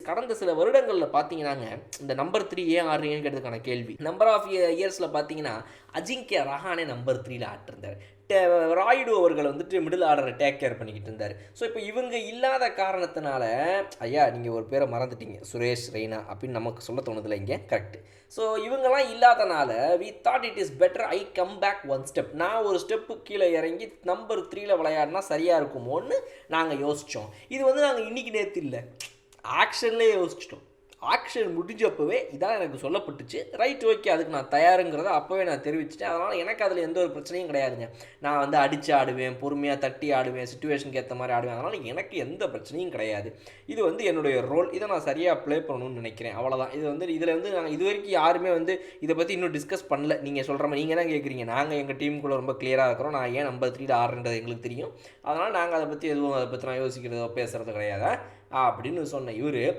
கடந்த சில வருடங்களில் பார்த்தீங்கன்னாங்க இந்த நம்பர் 3 ஏன் ஆடுறீங்கன்னு கேட்டதுக்கான கேள்வி. நம்பர் ஆஃப் இயர்ஸில் பார்த்தீங்கன்னா அஜிங்கியா ரஹானே நம்பர் 3ல ஆட்டிருந்தார். ராயுடு அவர்கள் வந்துட்டு மிடில் ஆர்டரை டேக் கேர் பண்ணிக்கிட்டு இருந்தார். ஸோ இப்போ இவங்க இல்லாத காரணத்தினால ஐயா நீங்கள் ஒரு பேரை மறந்துட்டீங்க, சுரேஷ் ரெய்னா அப்படின்னு நமக்கு சொல்ல தோணுதில்ல இங்கே. கரெக்ட். ஸோ இவங்கெல்லாம் இல்லாதனால we thought it is better I come back one step, நான் ஒரு ஸ்டெப்பு கீழே இறங்கி நம்பர் 3ல விளையாடினா சரியாக இருக்குமோன்னு நாங்கள் யோசித்தோம். இது வந்து நாங்கள் இன்றைக்கி நேற்று இல்லை, ஆக்ஷன்லேயே யோசிச்சிட்டோம். ஆக்ஷன் முடிஞ்சப்பவே இதான் எனக்கு சொல்லப்பட்டுச்சு. ரைட், ஓகே, அதுக்கு நான் தயாருங்கிறத அப்போவே நான் தெரிவிச்சிட்டேன். அதனால் எனக்கு அதில் எந்த ஒரு பிரச்சனையும் கிடையாதுங்க. நான் வந்து அடித்து ஆடுவேன், பொறுமையாக தட்டி ஆடுவேன், சுச்சுவேஷனுக்கு ஏற்ற மாதிரி ஆடுவேன். அதனால் எனக்கு எந்த பிரச்சனையும் கிடையாது. இது வந்து என்னுடைய ரோல், இதை நான் சரியாக ப்ளே பண்ணணும்னு நினைக்கிறேன், அவ்வளோதான். இது வந்து இதில் வந்து நாங்கள் இது வரைக்கும் யாருமே வந்து இதை பற்றி இன்னும் டிஸ்கஸ் பண்ணல. நீங்கள் சொல்கிற மாதிரி நீங்கள் தான் கேட்குறீங்க. நாங்கள் எங்கள் டீமுக்குள்ளே ரொம்ப கிளியராக இருக்கிறோம். நான் ஏன் நம்பர் 3ல ஆடுறேன்றது எங்களுக்கு தெரியும். அதனால் நாங்கள் அதை பற்றி எதுவும் அதை பற்றி நான் யோசிக்கிறதோ பேசுகிறது கிடையாது அப்படின்னு சொன்னேன். இவர்